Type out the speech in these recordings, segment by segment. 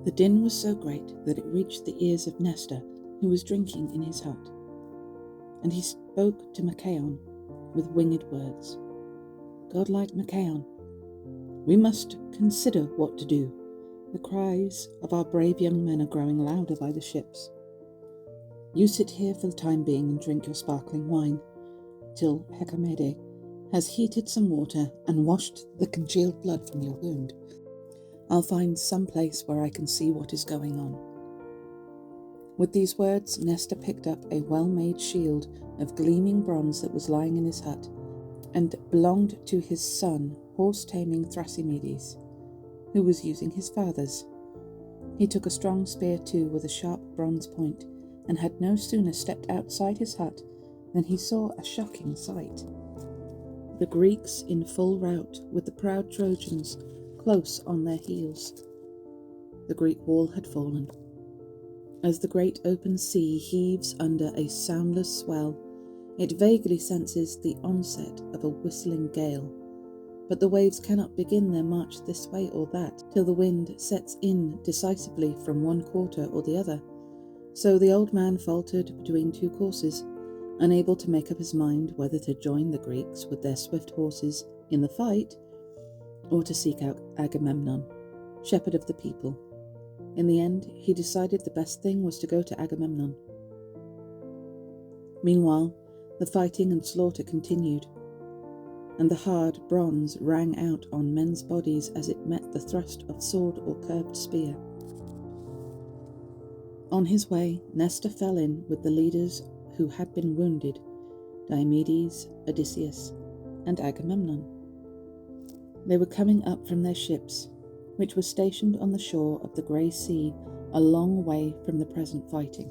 The din was so great that it reached the ears of Nestor, who was drinking in his hut. And he spoke to Machaon with winged words. Godlike Machaon, we must consider what to do. The cries of our brave young men are growing louder by the ships. You sit here for the time being and drink your sparkling wine, till Hecamede has heated some water and washed the congealed blood from your wound. I'll find some place where I can see what is going on. With these words, Nestor picked up a well-made shield of gleaming bronze that was lying in his hut, and belonged to his son, horse-taming Thrasymedes, who was using his father's. He took a strong spear too, with a sharp bronze point, and had no sooner stepped outside his hut than he saw a shocking sight. The Greeks in full rout, with the proud Trojans close on their heels. The Greek wall had fallen. As the great open sea heaves under a soundless swell, it vaguely senses the onset of a whistling gale. But the waves cannot begin their march this way or that till the wind sets in decisively from one quarter or the other. So the old man faltered between two courses, unable to make up his mind whether to join the Greeks with their swift horses in the fight, or to seek out Agamemnon, shepherd of the people. In the end, he decided the best thing was to go to Agamemnon. Meanwhile, the fighting and slaughter continued, and the hard bronze rang out on men's bodies as it met the thrust of sword or curved spear. On his way, Nestor fell in with the leaders who had been wounded, Diomedes, Odysseus, and Agamemnon. They were coming up from their ships, which were stationed on the shore of the grey sea a long way from the present fighting.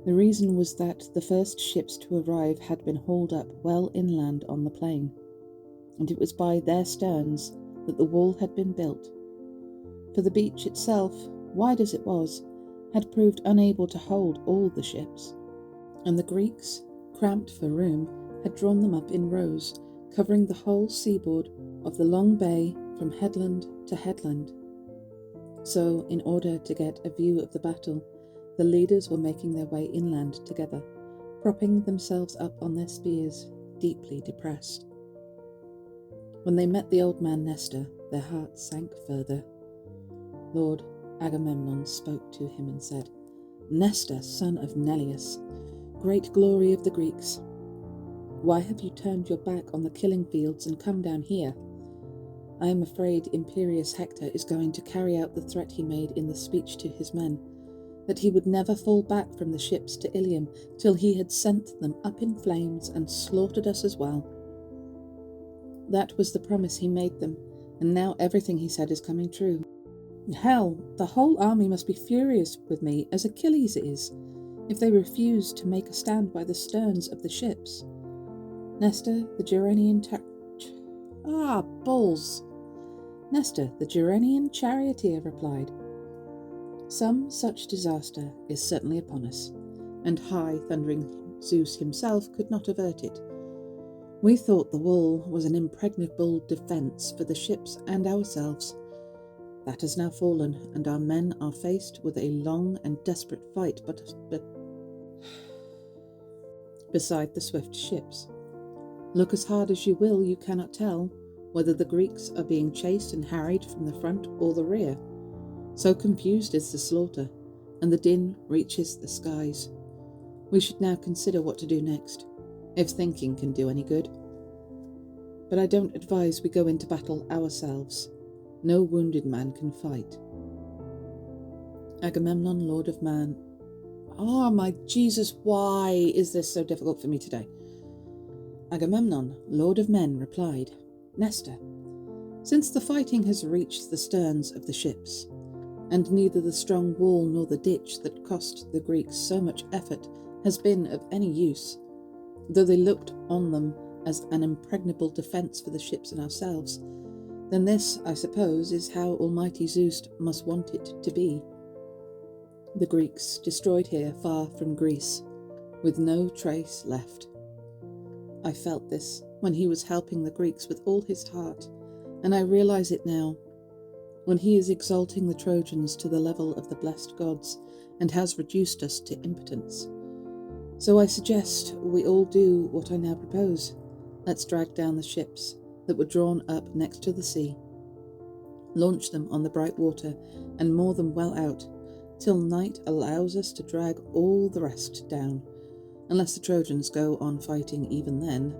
The reason was that the first ships to arrive had been hauled up well inland on the plain, and it was by their sterns that the wall had been built. For the beach itself, wide as it was, had proved unable to hold all the ships, and the Greeks, cramped for room, had drawn them up in rows, covering the whole seaboard of the long bay from headland to headland. So, in order to get a view of the battle, the leaders were making their way inland together, propping themselves up on their spears, deeply depressed. When they met the old man Nestor, their hearts sank further. Lord Agamemnon spoke to him and said, Nestor, son of Neleus, great glory of the Greeks, why have you turned your back on the killing fields and come down here? I am afraid imperious Hector is going to carry out the threat he made in the speech to his men, that he would never fall back from the ships to Ilium till he had sent them up in flames and slaughtered us as well. That was the promise he made them, and now everything he said is coming true. Hell, the whole army must be furious with me, as Achilles is, if they refuse to make a stand by the sterns of the ships. Nestor, the Gerenian Nestor, the Gerenian charioteer, replied, Some such disaster is certainly upon us, and high thundering Zeus himself could not avert it. We thought the wall was an impregnable defence for the ships and ourselves. That has now fallen, and our men are faced with a long and desperate fight beside the swift ships. Look as hard as you will, you cannot tell whether the Greeks are being chased and harried from the front or the rear. So confused is the slaughter, and the din reaches the skies. We should now consider what to do next, if thinking can do any good. But I don't advise we go into battle ourselves. No wounded man can fight. Agamemnon, Lord of Man. Oh my Jesus, why is this so difficult for me today? Agamemnon, Lord of Men, replied, Nestor, since the fighting has reached the sterns of the ships, and neither the strong wall nor the ditch that cost the Greeks so much effort has been of any use, though they looked on them as an impregnable defence for the ships and ourselves, then this, I suppose, is how Almighty Zeus must want it to be. The Greeks destroyed here far from Greece, with no trace left. I felt this when he was helping the Greeks with all his heart, and I realize it now. when he is exalting the Trojans to the level of the blessed gods and has reduced us to impotence. So I suggest we all do what I now propose. Let's drag down the ships that were drawn up next to the sea, launch them on the bright water, and moor them well out, till night allows us to drag all the rest down, unless the Trojans go on fighting even then.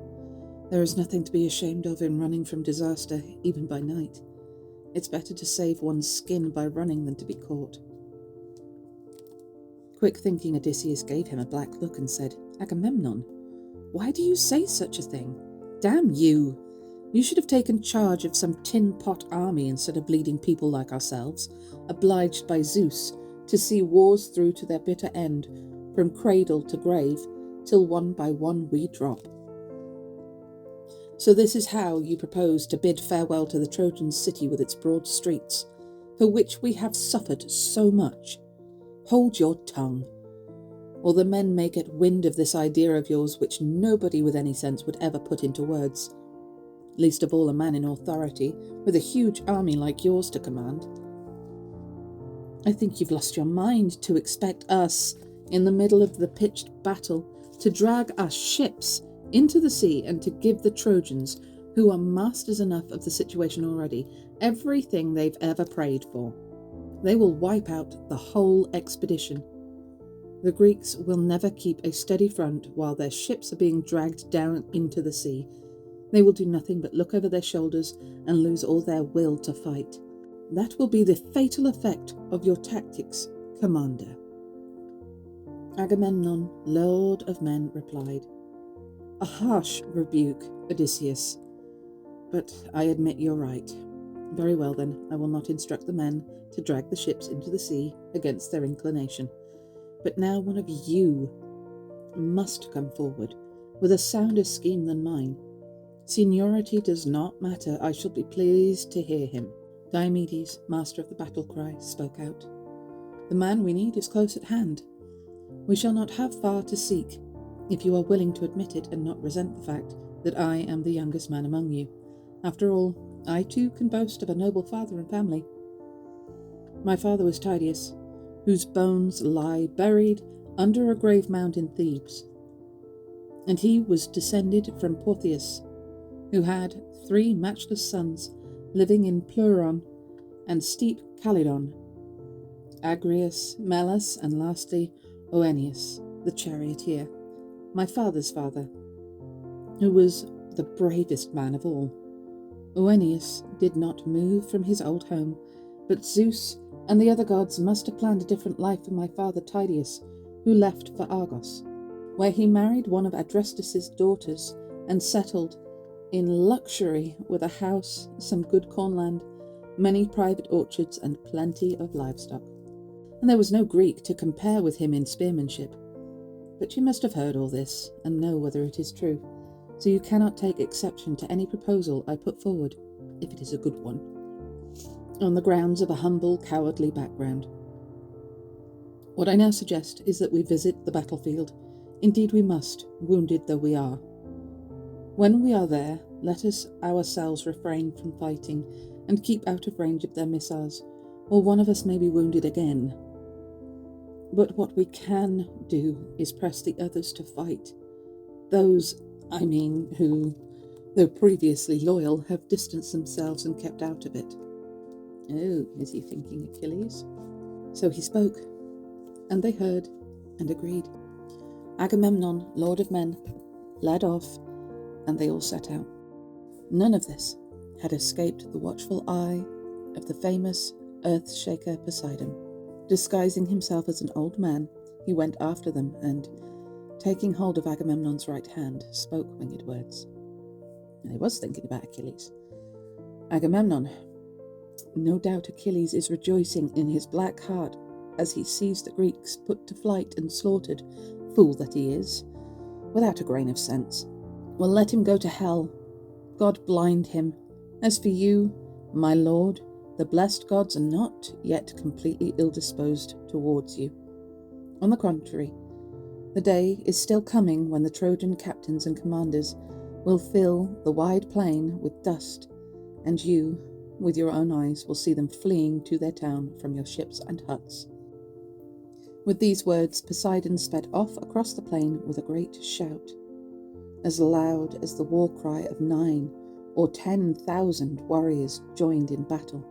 There is nothing to be ashamed of in running from disaster, even by night. It's better to save one's skin by running than to be caught. Quick-thinking Odysseus gave him a black look and said, "Agamemnon, why do you say such a thing? Damn you! You should have taken charge of some tin-pot army instead of leading people like ourselves, obliged by Zeus to see wars through to their bitter end, from cradle to grave, till one by one we drop. So this is how you propose to bid farewell to the Trojan city with its broad streets, for which we have suffered so much. Hold your tongue, or the men may get wind of this idea of yours which nobody with any sense would ever put into words, least of all a man in authority, with a huge army like yours to command. I think you've lost your mind to expect us, in the middle of the pitched battle, to drag our ships into the sea and to give the Trojans, who are masters enough of the situation already, everything they've ever prayed for. They will wipe out the whole expedition. The Greeks will never keep a steady front while their ships are being dragged down into the sea. They will do nothing but look over their shoulders and lose all their will to fight. That will be the fatal effect of your tactics, Commander." Agamemnon, Lord of Men, replied, "A harsh rebuke, Odysseus, but I admit you're right. Very well then, I will not instruct the men to drag the ships into the sea against their inclination. But now one of you must come forward with a sounder scheme than mine. Seniority does not matter. I shall be pleased to hear him." Diomedes, master of the battle cry, spoke out. "The man we need is close at hand. We shall not have far to seek, if you are willing to admit it and not resent the fact that I am the youngest man among you. After all, I too can boast of a noble father and family. My father was Tydeus, whose bones lie buried under a grave mound in Thebes, and he was descended from Portheus, who had 3 matchless sons living in Pleuron and steep Calydon, Agrius, Melas, and lastly Oeneus, the charioteer, my father's father, who was the bravest man of all. Oeneus did not move from his old home, but Zeus and the other gods must have planned a different life for my father Tydeus, who left for Argos, where he married one of Adrestus's daughters and settled in luxury with a house, some good cornland, many private orchards, and plenty of livestock. And there was no Greek to compare with him in spearmanship. But you must have heard all this, and know whether it is true, so you cannot take exception to any proposal I put forward, if it is a good one, on the grounds of a humble, cowardly background. What I now suggest is that we visit the battlefield. Indeed we must, wounded though we are. When we are there, let us ourselves refrain from fighting and keep out of range of their missiles, or one of us may be wounded again. But what we can do is press the others to fight. Those, who, though previously loyal, have distanced themselves and kept out of it. Oh, is he thinking Achilles? So he spoke, and they heard and agreed. Agamemnon, Lord of Men, led off, and they all set out. None of this had escaped the watchful eye of the famous earth-shaker Poseidon. Disguising himself as an old man, he went after them and, taking hold of Agamemnon's right hand, spoke winged words. I was thinking about Achilles. Agamemnon, no doubt Achilles is rejoicing in his black heart as he sees the Greeks put to flight and slaughtered, fool that he is, without a grain of sense. Well, let him go to hell. God blind him. As for you, my lord, the blessed gods are not yet completely ill-disposed towards you. On the contrary, the day is still coming when the Trojan captains and commanders will fill the wide plain with dust, and you, with your own eyes will see them fleeing to their town from your ships and huts." With these words, Poseidon sped off across the plain with a great shout, as loud as the war cry of 9 or 10,000 warriors joined in battle.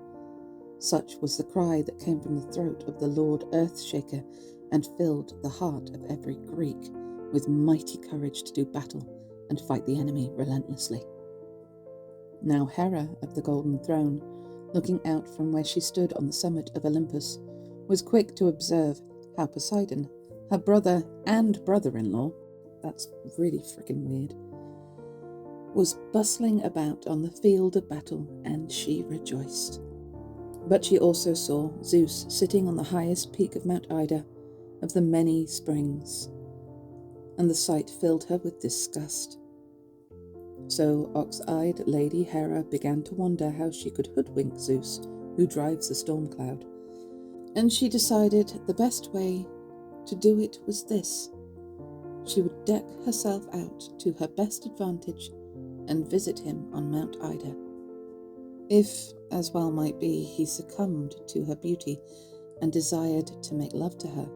Such was the cry that came from the throat of the Lord Earthshaker, and filled the heart of every Greek with mighty courage to do battle and fight the enemy relentlessly. Now Hera of the Golden Throne, looking out from where she stood on the summit of Olympus, was quick to observe how Poseidon, her brother and brother-in-law, that's really freaking weird, was bustling about on the field of battle, and she rejoiced. But she also saw Zeus sitting on the highest peak of Mount Ida of the many springs, and the sight filled her with disgust. So ox-eyed Lady Hera began to wonder how she could hoodwink Zeus, who drives the storm cloud. And she decided the best way to do it was this. She would deck herself out to her best advantage and visit him on Mount Ida. If, as well might be, he succumbed to her beauty and desired to make love to her,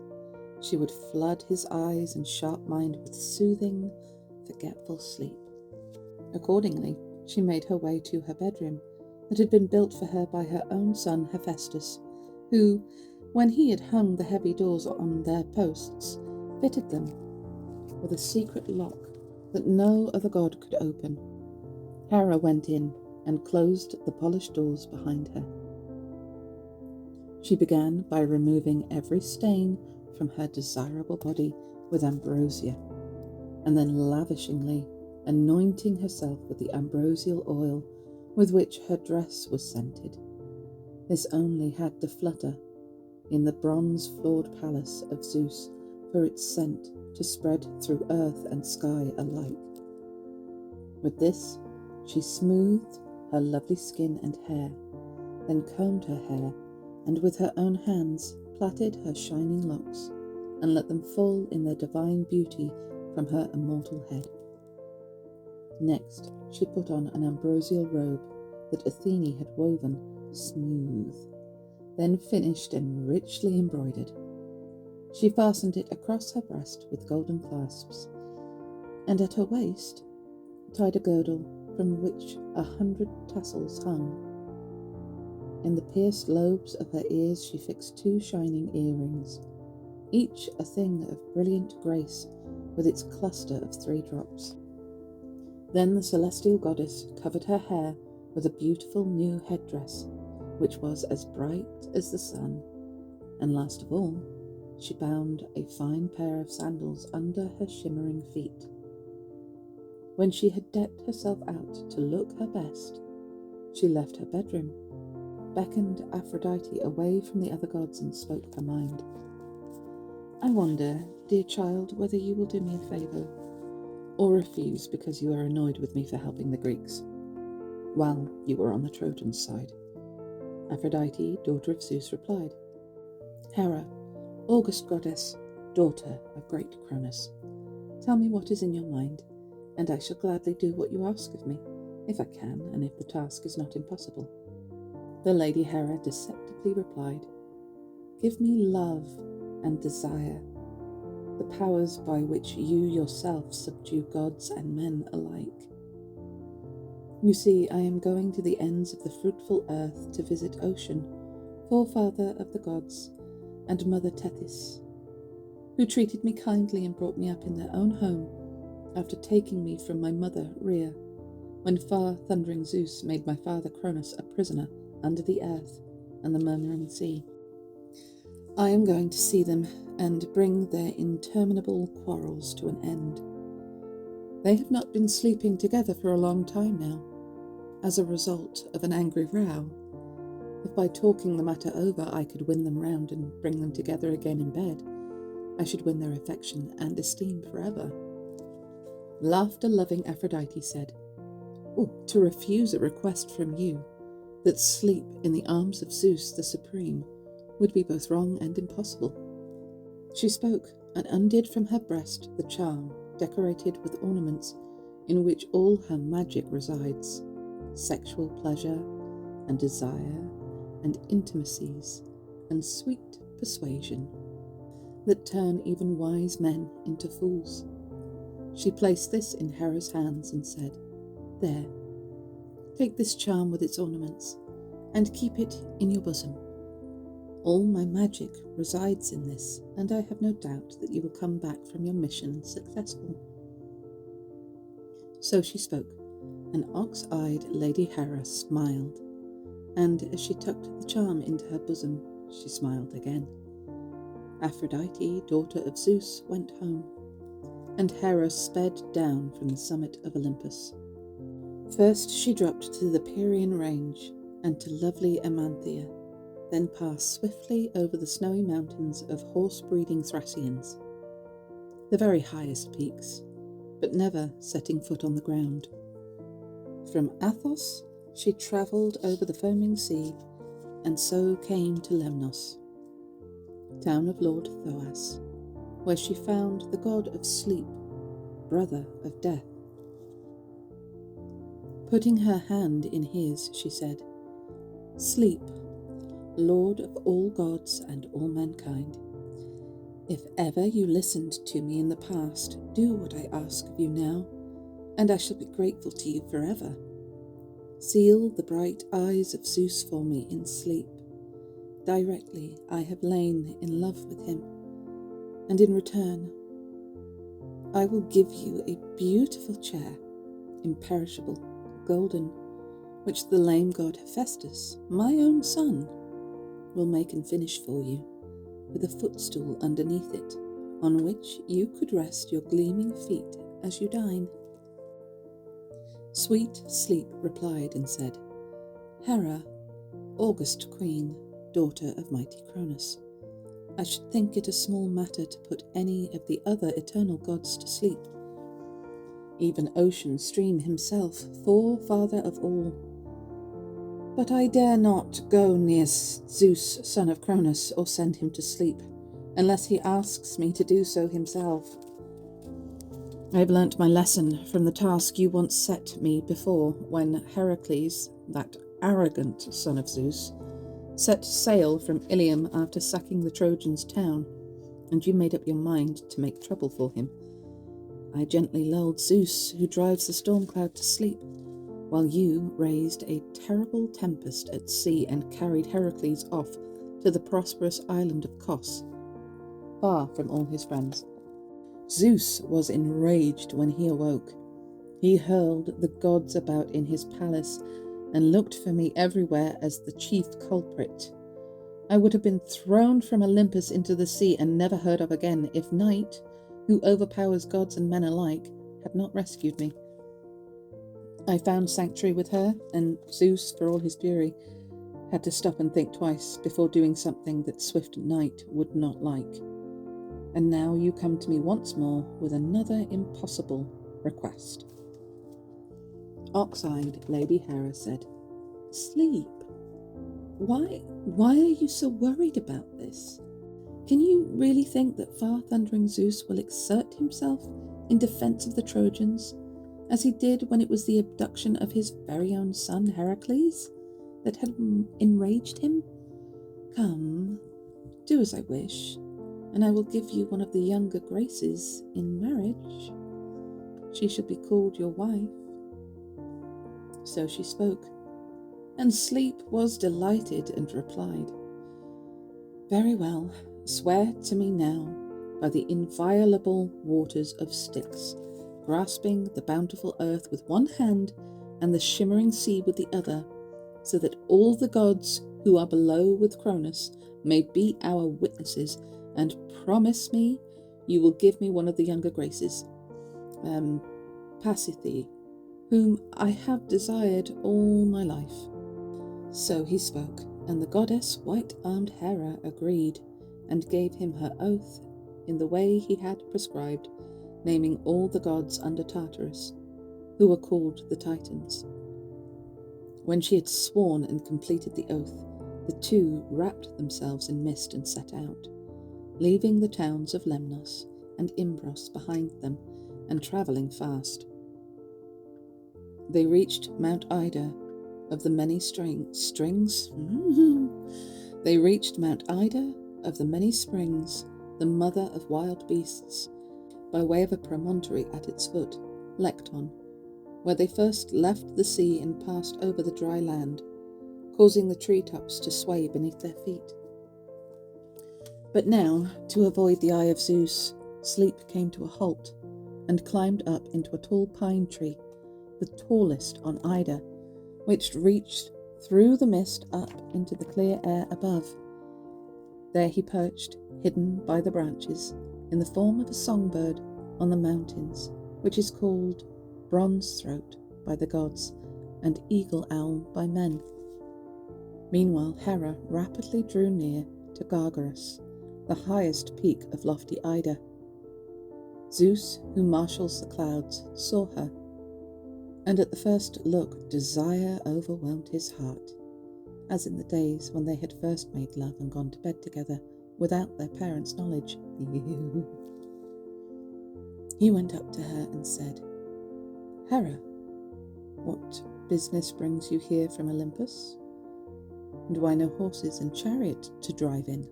she would flood his eyes and sharp mind with soothing, forgetful sleep. Accordingly, she made her way to her bedroom that had been built for her by her own son Hephaestus, who, when he had hung the heavy doors on their posts, fitted them with a secret lock that no other god could open. Hera went in and closed the polished doors behind her. She began by removing every stain from her desirable body with ambrosia, and then lavishingly anointing herself with the ambrosial oil with which her dress was scented. This only had to flutter in the bronze-floored palace of Zeus for its scent to spread through earth and sky alike. With this, she smoothed her lovely skin and hair, then combed her hair, and with her own hands plaited her shining locks, and let them fall in their divine beauty from her immortal head. Next, she put on an ambrosial robe that Athene had woven smooth, then finished and richly embroidered. She fastened it across her breast with golden clasps, and at her waist tied a girdle from which 100 tassels hung. In the pierced lobes of her ears she fixed 2 shining earrings, each a thing of brilliant grace with its cluster of 3 drops. Then the celestial goddess covered her hair with a beautiful new headdress, which was as bright as the sun, and last of all, she bound a fine pair of sandals under her shimmering feet. When she had decked herself out to look her best, she left her bedroom, beckoned Aphrodite away from the other gods, and spoke her mind. "I wonder, dear child, whether you will do me a favour, or refuse because you are annoyed with me for helping the Greeks, while you were on the Trojans' side." Aphrodite, daughter of Zeus, replied, "Hera, august goddess, daughter of great Cronus, tell me what is in your mind, and I shall gladly do what you ask of me, if I can, and if the task is not impossible." The Lady Hera deceptively replied, "Give me love and desire, the powers by which you yourself subdue gods and men alike. You see, I am going to the ends of the fruitful earth to visit Ocean, forefather of the gods, and Mother Tethys, who treated me kindly and brought me up in their own home after taking me from my mother Rieu, when far-thundering Zeus made my father Cronus a prisoner under the earth and the murmuring sea. I am going to see them and bring their interminable quarrels to an end. They have not been sleeping together for a long time now, as a result of an angry row. If by talking the matter over I could win them round and bring them together again in bed, I should win their affection and esteem forever." Laughter-loving Aphrodite said, "Oh, to refuse a request from you that sleep in the arms of Zeus the Supreme would be both wrong and impossible." She spoke and undid from her breast the charm decorated with ornaments in which all her magic resides: sexual pleasure, and desire and intimacies and sweet persuasion that turn even wise men into fools. She placed this in Hera's hands and said, "There, take this charm with its ornaments, and keep it in your bosom. All my magic resides in this, and I have no doubt that you will come back from your mission successful." So she spoke, and ox-eyed Lady Hera smiled, and as she tucked the charm into her bosom, she smiled again. Aphrodite, daughter of Zeus, went home, and Hera sped down from the summit of Olympus. First she dropped to the Pierian range and to lovely Amanthea, then passed swiftly over the snowy mountains of horse-breeding Thracians, the very highest peaks, but never setting foot on the ground. From Athos she travelled over the foaming sea, and so came to Lemnos, town of Lord Thoas, where she found the god of sleep, brother of death. Putting her hand in his, she said, "Sleep, lord of all gods and all mankind. If ever you listened to me in the past, do what I ask of you now, and I shall be grateful to you forever. Seal the bright eyes of Zeus for me in sleep. Directly I have lain in love with him, and in return I will give you a beautiful chair, imperishable, golden, which the lame god Hephaestus, my own son, will make and finish for you, with a footstool underneath it, on which you could rest your gleaming feet as you dine." Sweet Sleep replied and said, "Hera, august queen, daughter of mighty Cronus, I should think it a small matter to put any of the other eternal gods to sleep, even ocean stream himself, forefather of all. But I dare not go near Zeus, son of Cronus, or send him to sleep, unless he asks me to do so himself. I have learnt my lesson from the task you once set me before, when Heracles, that arrogant son of Zeus, set sail from Ilium after sacking the Trojans' town, and you made up your mind to make trouble for him. I gently lulled Zeus, who drives the storm cloud, to sleep, while you raised a terrible tempest at sea and carried Heracles off to the prosperous island of Kos, far from all his friends. Zeus was enraged when he awoke. He hurled the gods about in his palace and looked for me everywhere as the chief culprit. I would have been thrown from Olympus into the sea and never heard of again if Night, who overpowers gods and men alike, had not rescued me. I found sanctuary with her, and Zeus, for all his fury, had to stop and think twice before doing something that swift Night would not like. And now you come to me once more with another impossible request." Ox-eyed Lady Hera said, "Sleep. Why are you so worried about this? Can you really think that far-thundering Zeus will exert himself in defense of the Trojans, as he did when it was the abduction of his very own son Heracles that had enraged him? Come, do as I wish, and I will give you one of the younger Graces in marriage. She shall be called your wife." So she spoke, and Sleep was delighted and replied, "Very well, swear to me now by the inviolable waters of Styx, grasping the bountiful earth with one hand and the shimmering sea with the other, so that all the gods who are below with Cronus may be our witnesses, and promise me you will give me one of the younger Graces, Pasithae, whom I have desired all my life." So he spoke, and the goddess white-armed Hera agreed, and gave him her oath in the way he had prescribed, naming all the gods under Tartarus, who were called the Titans. When she had sworn and completed the oath, the two wrapped themselves in mist and set out, leaving the towns of Lemnos and Imbros behind them, and travelling fast. They reached Mount Ida, of the many strings. They reached Mount Ida of the many springs, the mother of wild beasts, by way of a promontory at its foot, Lecton, where they first left the sea and passed over the dry land, causing the treetops to sway beneath their feet. But now, to avoid the eye of Zeus, Sleep came to a halt and climbed up into a tall pine tree, the tallest on Ida, which reached through the mist up into the clear air above. There he perched, hidden by the branches, in the form of a songbird on the mountains, which is called Bronze Throat by the gods and Eagle Owl by men. Meanwhile, Hera rapidly drew near to Gargarus, the highest peak of lofty Ida. Zeus, who marshals the clouds, saw her, and at the first look desire overwhelmed his heart, as in the days when they had first made love and gone to bed together without their parents' knowledge. He went up to her and said, "Hera, what business brings you here from Olympus? And why no horses and chariot to drive in?"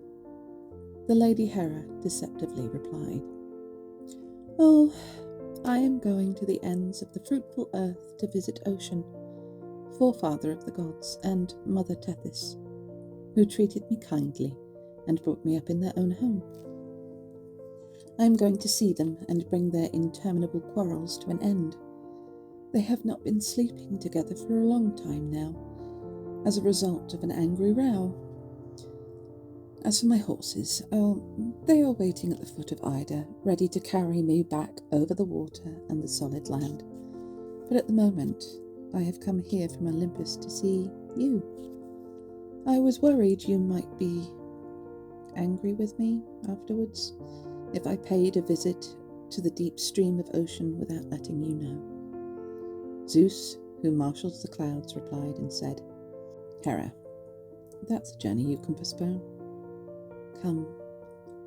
The lady Hera deceptively replied, "Oh, I am going to the ends of the fruitful earth to visit Ocean, forefather of the gods, and Mother Tethys, who treated me kindly and brought me up in their own home. I am going to see them and bring their interminable quarrels to an end. They have not been sleeping together for a long time now, as a result of an angry row. As for my horses, they are waiting at the foot of Ida, ready to carry me back over the water and the solid land. But at the moment, I have come here from Olympus to see you. I was worried you might be angry with me afterwards, if I paid a visit to the deep stream of ocean without letting you know." Zeus, who marshals the clouds, replied and said, "Hera, that's a journey you can postpone. Come,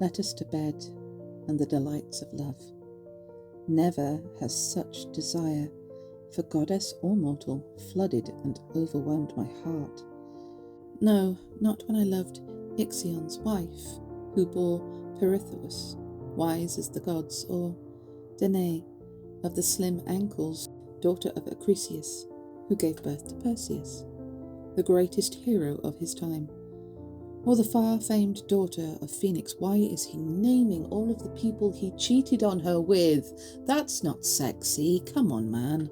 let us to bed and the delights of love. Never has such desire for goddess or mortal flooded and overwhelmed my heart. No, not when I loved Ixion's wife, who bore Pirithous, wise as the gods, or Danae, of the slim ankles, daughter of Acrisius, who gave birth to Perseus, the greatest hero of his time, or the far-famed daughter of Phoenix. Why is he naming all of the people he cheated on her with? That's not sexy, come on, man.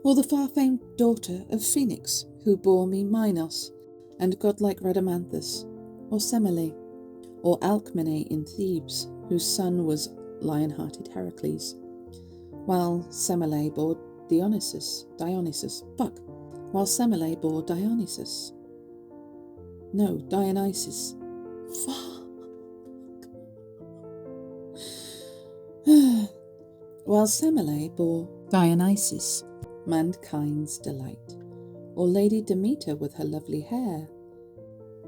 Or the far-famed daughter of Phoenix, who bore me Minos, and godlike Rhadamanthus, or Semele, or Alcmene in Thebes, whose son was lion-hearted Heracles, while Semele bore Dionysus. Fuck. While Semele bore Dionysus, mankind's delight, or Lady Demeter with her lovely hair,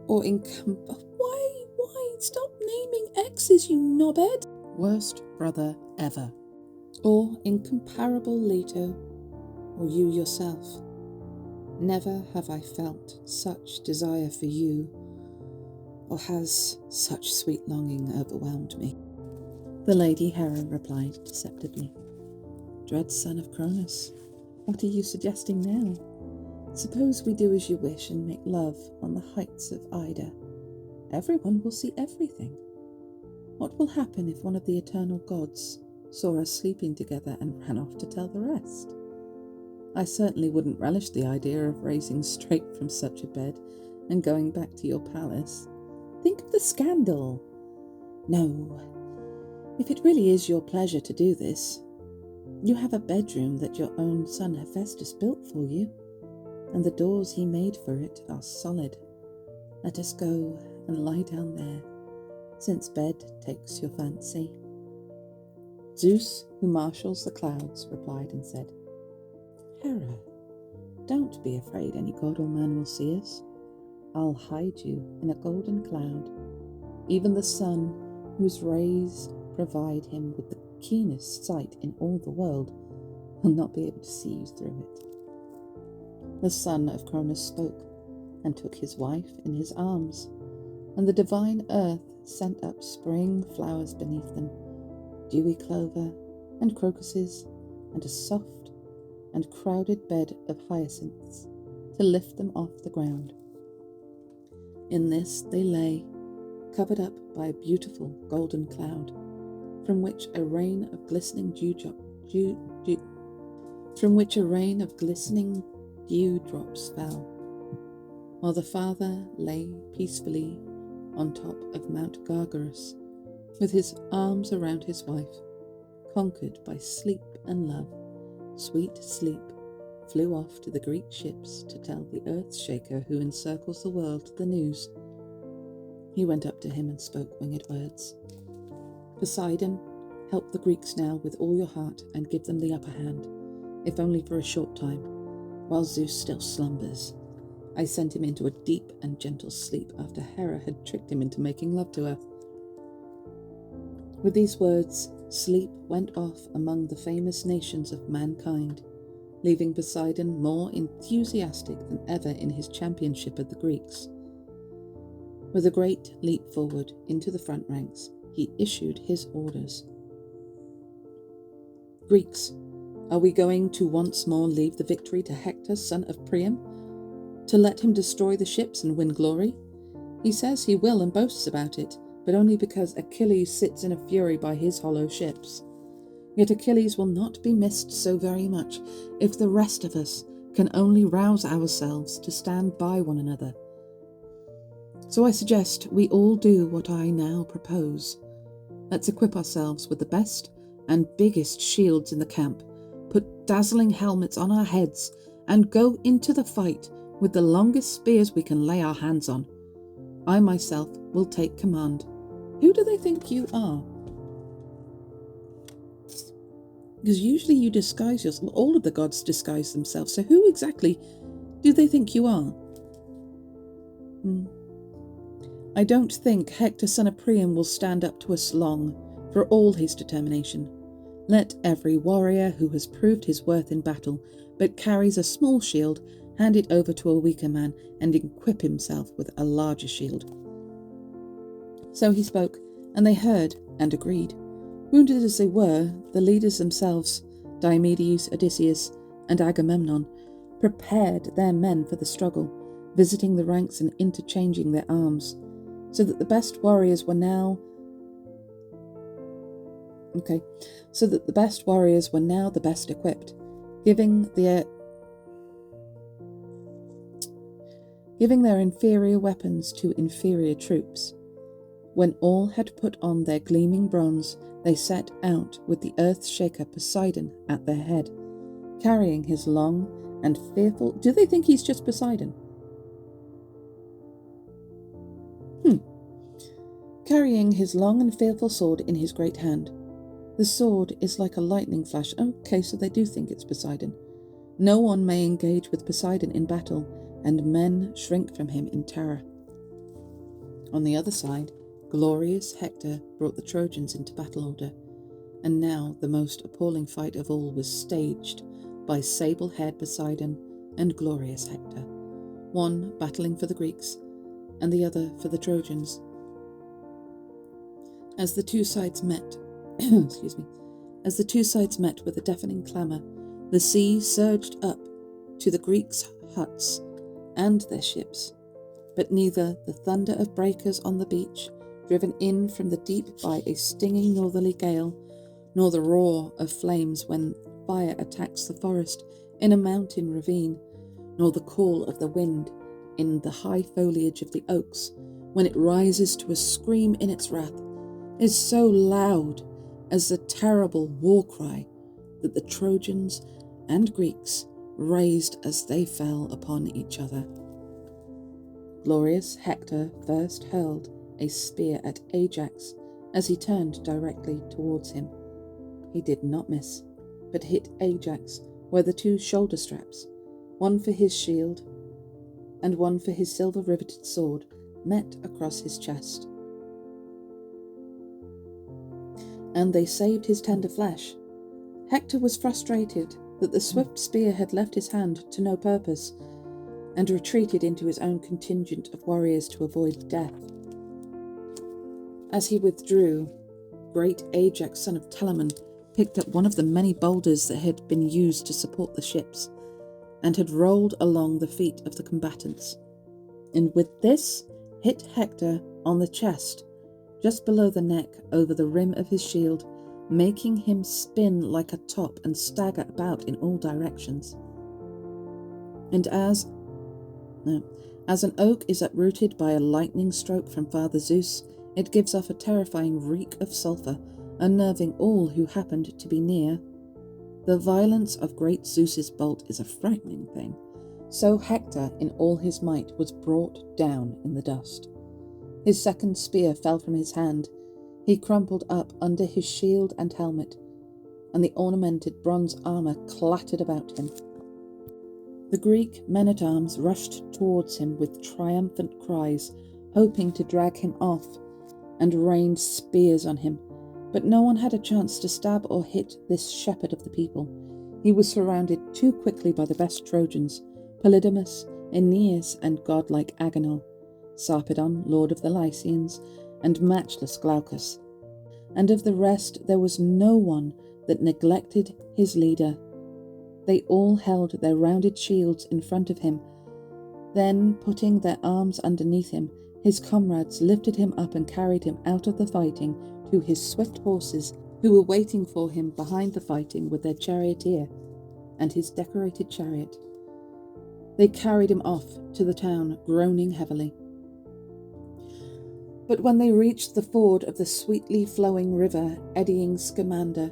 or Why? Stop naming exes, you knobhead! Worst brother ever. Or incomparable Leto, or you yourself. Never have I felt such desire for you, or has such sweet longing overwhelmed me." The lady Hera replied deceptively, "Dread son of Cronus, what are you suggesting now? Suppose we do as you wish and make love on the heights of Ida. Everyone will see everything. What will happen if one of the eternal gods saw us sleeping together and ran off to tell the rest? I certainly wouldn't relish the idea of raising straight from such a bed and going back to your palace. Think of the scandal. No, if it really is your pleasure to do this, you have a bedroom that your own son Hephaestus built for you, and the doors he made for it are solid. Let us go and lie down there, since bed takes your fancy." Zeus, who marshals the clouds, replied and said, "Hera, don't be afraid any god or man will see us. I'll hide you in a golden cloud. Even the sun, whose rays provide him with the keenest sight in all the world, will not be able to see you through it." The son of Cronus spoke, and took his wife in his arms, and the divine earth sent up spring flowers beneath them, dewy clover and crocuses, and a soft and crowded bed of hyacinths to lift them off the ground. In this they lay, covered up by a beautiful golden cloud, from which a rain of glistening dewdrops fell, while the father lay peacefully on top of Mount Gargarus, with his arms around his wife, conquered by sleep and love. Sweet sleep flew off to the Greek ships to tell the earth shaker who encircles the world the news. He went up to him and spoke winged words. Poseidon, help the Greeks now with all your heart and give them the upper hand, if only for a short time, while Zeus still slumbers. I sent him into a deep and gentle sleep after Hera had tricked him into making love to her. With these words, sleep went off among the famous nations of mankind, leaving Poseidon more enthusiastic than ever in his championship of the Greeks. With a great leap forward into the front ranks, he issued his orders. Greeks, are we going to once more leave the victory to Hector, son of Priam, to let him destroy the ships and win glory? He says he will and boasts about it, but only because Achilles sits in a fury by his hollow ships. Yet Achilles will not be missed so very much if the rest of us can only rouse ourselves to stand by one another. So I suggest we all do what I now propose. Let's equip ourselves with the best and biggest shields in the camp, put dazzling helmets on our heads, and go into the fight with the longest spears we can lay our hands on. I myself will take command. Who do they think you are? Because usually you disguise yourself. All of the gods disguise themselves. So who exactly do they think you are? I don't think Hector, son of Priam, will stand up to us long, for all his determination. Let every warrior who has proved his worth in battle, but carries a small shield, hand it over to a weaker man, and equip himself with a larger shield. So he spoke, and they heard and agreed. Wounded as they were, the leaders themselves, Diomedes, Odysseus, and Agamemnon, prepared their men for the struggle, visiting the ranks and interchanging their arms, so that the best warriors were now the best equipped, giving their inferior weapons to inferior troops. When all had put on their gleaming bronze, they set out with the earth-shaker Poseidon at their head, carrying his long and fearful... Do they think he's just Poseidon? Carrying his long and fearful sword in his great hand. The sword is like a lightning flash. Okay, so they do think it's Poseidon. No one may engage with Poseidon in battle, and men shrink from him in terror. On the other side, glorious Hector brought the Trojans into battle order, and now the most appalling fight of all was staged by sable-haired Poseidon and glorious Hector, one battling for the Greeks and the other for the Trojans. As the two sides met, with a deafening clamour, the sea surged up to the Greeks' huts and their ships, but neither the thunder of breakers on the beach, driven in from the deep by a stinging northerly gale, nor the roar of flames when fire attacks the forest in a mountain ravine, nor the call of the wind in the high foliage of the oaks when it rises to a scream in its wrath, is so loud as the terrible war cry that the Trojans and Greeks raised as they fell upon each other. Glorious Hector first hurled a spear at Ajax as he turned directly towards him. He did not miss, but hit Ajax where the two shoulder straps, one for his shield and one for his silver-riveted sword, met across his chest. And they saved his tender flesh. Hector was frustrated that the swift spear had left his hand to no purpose, and retreated into his own contingent of warriors to avoid death. As he withdrew, great Ajax, son of Telamon, picked up one of the many boulders that had been used to support the ships, and had rolled along the feet of the combatants, and with this hit Hector on the chest, just below the neck, over the rim of his shield, making him spin like a top and stagger about in all directions. And as an oak is uprooted by a lightning stroke from Father Zeus, it gives off a terrifying reek of sulphur, unnerving all who happened to be near. The violence of great Zeus's bolt is a frightening thing. So Hector, in all his might, was brought down in the dust. His second spear fell from his hand. He crumpled up under his shield and helmet, and the ornamented bronze armour clattered about him. The Greek men-at-arms rushed towards him with triumphant cries, hoping to drag him off, and rained spears on him. But no one had a chance to stab or hit this shepherd of the people. He was surrounded too quickly by the best Trojans, Polydamas, Aeneas, and godlike Agenor, Sarpedon, lord of the Lycians, and matchless Glaucus. And of the rest there was no one that neglected his leader. They all held their rounded shields in front of him. Then, putting their arms underneath him, his comrades lifted him up and carried him out of the fighting to his swift horses, who were waiting for him behind the fighting with their charioteer and his decorated chariot. They carried him off to the town, groaning heavily. But when they reached the ford of the sweetly flowing river, eddying Scamander,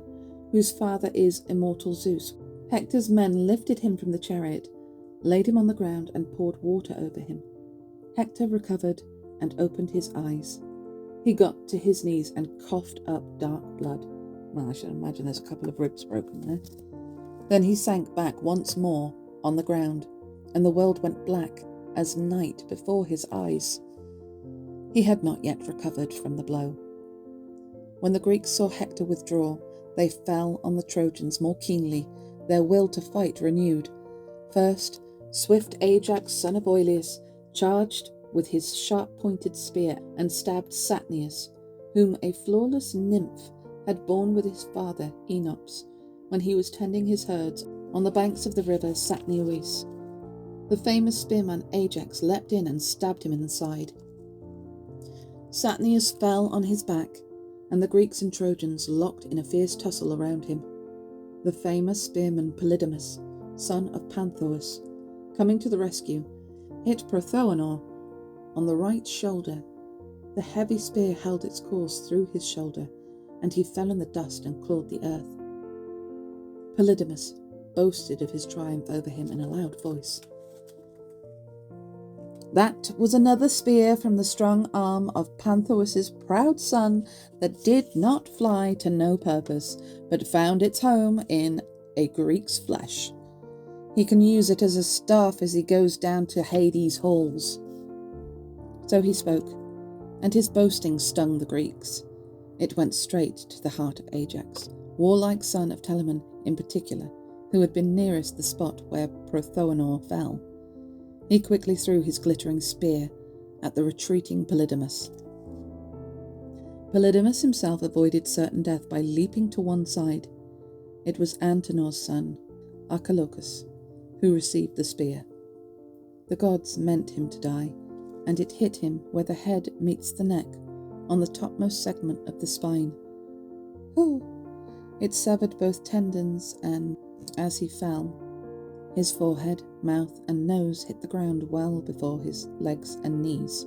whose father is immortal Zeus, Hector's men lifted him from the chariot, laid him on the ground, and poured water over him. Hector recovered and opened his eyes. He got to his knees and coughed up dark blood. Well, I should imagine there's a couple of ribs broken there. Then he sank back once more on the ground, and the world went black as night before his eyes. He had not yet recovered from the blow. When the Greeks saw Hector withdraw, they fell on the Trojans more keenly, their will to fight renewed. First, swift Ajax, son of Oileus, charged with his sharp-pointed spear and stabbed Satnius, whom a flawless nymph had borne with his father Enops, when he was tending his herds on the banks of the river Satniois. The famous spearman Ajax leapt in and stabbed him in the side. Satnius fell on his back, and the Greeks and Trojans locked in a fierce tussle around him. The famous spearman Polydamas, son of Panthous, coming to the rescue, hit Prothoenor on the right shoulder. The heavy spear held its course through his shoulder, and he fell in the dust and clawed the earth. Polydamas boasted of his triumph over him in a loud voice. That was another spear from the strong arm of Panthous' proud son that did not fly to no purpose, but found its home in a Greek's flesh. He can use it as a staff as he goes down to Hades' halls. So he spoke, and his boasting stung the Greeks. It went straight to the heart of Ajax, warlike son of Telamon in particular, who had been nearest the spot where Prothoenor fell. He quickly threw his glittering spear at the retreating Polydamas. Polydamas himself avoided certain death by leaping to one side. It was Antenor's son, Archilochus, who received the spear. The gods meant him to die, and it hit him where the head meets the neck, on the topmost segment of the spine. Oh! It severed both tendons, and, as he fell, his forehead, mouth, and nose hit the ground well before his legs and knees.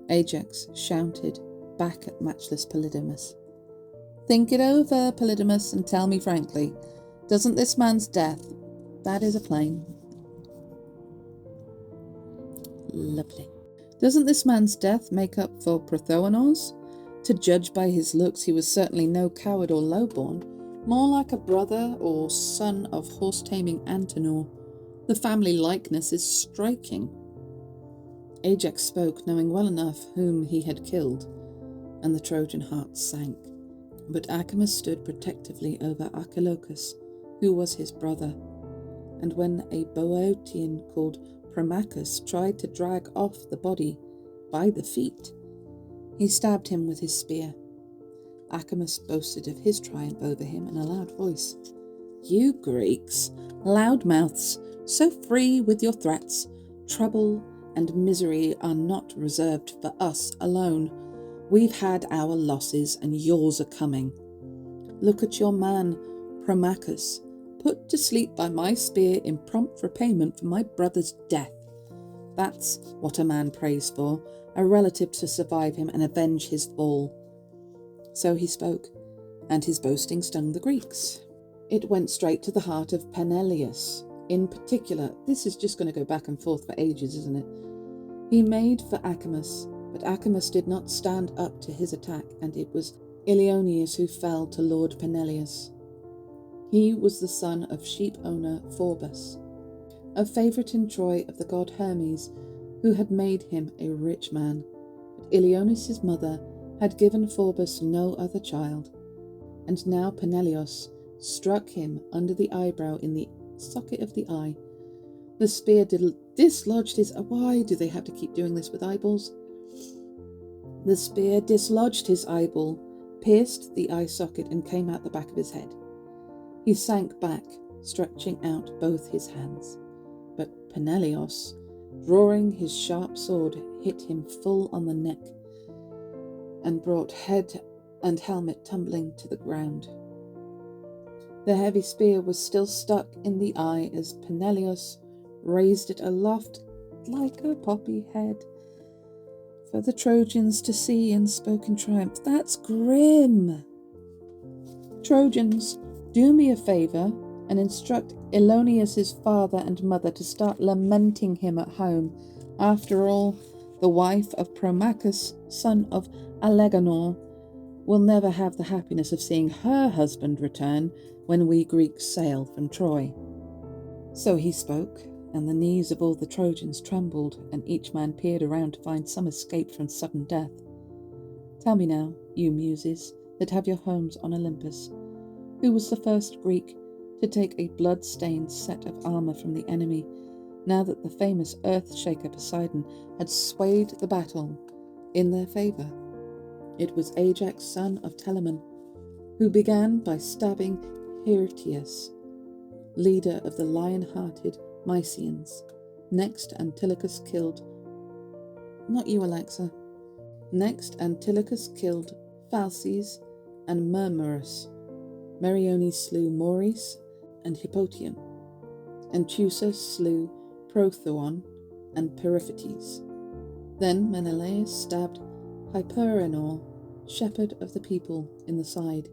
Ajax shouted back at matchless Polydamas. Think it over, Polydamas, and tell me frankly, doesn't this man's death, that is a plane. Lovely. Doesn't this man's death make up for Prothoenor's? To judge by his looks, he was certainly no coward or lowborn, more like a brother or son of horse-taming Antenor. The family likeness is striking. Ajax spoke, knowing well enough whom he had killed, and the Trojan heart sank. But Acamas stood protectively over Archilochus, who was his brother. And when a Boeotian called Promachus tried to drag off the body by the feet, he stabbed him with his spear. Acamas boasted of his triumph over him in a loud voice. "You Greeks, loudmouths, so free with your threats, trouble and misery are not reserved for us alone. We've had our losses, and yours are coming. Look at your man, Promachus, put to sleep by my spear in prompt repayment for my brother's death. That's what a man prays for, a relative to survive him and avenge his fall." So he spoke, and his boasting stung the Greeks. It went straight to the heart of Peneleus. In particular, this is just going to go back and forth for ages, isn't it? He made for Acamas, but Acamas did not stand up to his attack, and it was Ilioneus who fell to Lord Peneleus. He was the son of sheep owner Phorbas, a favourite in Troy of the god Hermes, who had made him a rich man. But Ilioneus' mother had given Phorbas no other child, and now Peneleos struck him under the eyebrow in the socket of the eye. The spear dislodged his... Why do they have to keep doing this with eyeballs? The spear dislodged his eyeball, pierced the eye socket, and came out the back of his head. He sank back, stretching out both his hands. But Peneleos, drawing his sharp sword, hit him full on the neck and brought head and helmet tumbling to the ground. The heavy spear was still stuck in the eye as Peneleos raised it aloft like a poppy head for the Trojans to see and spoke in triumph. "That's grim! Trojans, do me a favour and instruct Ilioneus' father and mother to start lamenting him at home. After all, the wife of Promachus, son of Alegonor, will never have the happiness of seeing her husband return when we Greeks sail from Troy." So he spoke, and the knees of all the Trojans trembled, and each man peered around to find some escape from sudden death. "Tell me now, you Muses that have your homes on Olympus, who was the first Greek to take a blood-stained set of armour from the enemy, now that the famous earth-shaker Poseidon had swayed the battle in their favour?" It was Ajax, son of Telamon, who began by stabbing Hirtius, leader of the lion-hearted Mysians. Next, Antilochus killed... Not you, Alexa. Next, Antilochus killed Phalces and Murmurus. Meriones slew Maurice and Hippotion, and Teucer slew Prothoon and Periphetes. Then Menelaus stabbed Hyperenor, shepherd of the people, in the side.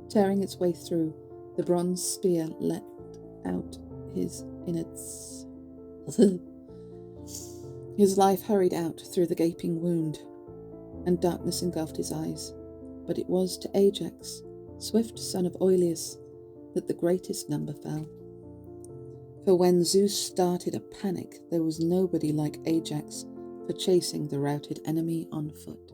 Tearing its way through, the bronze spear let out his innards. His life hurried out through the gaping wound, and darkness engulfed his eyes. But it was to Ajax, swift son of Oileus, that the greatest number fell. For when Zeus started a panic, there was nobody like Ajax for chasing the routed enemy on foot.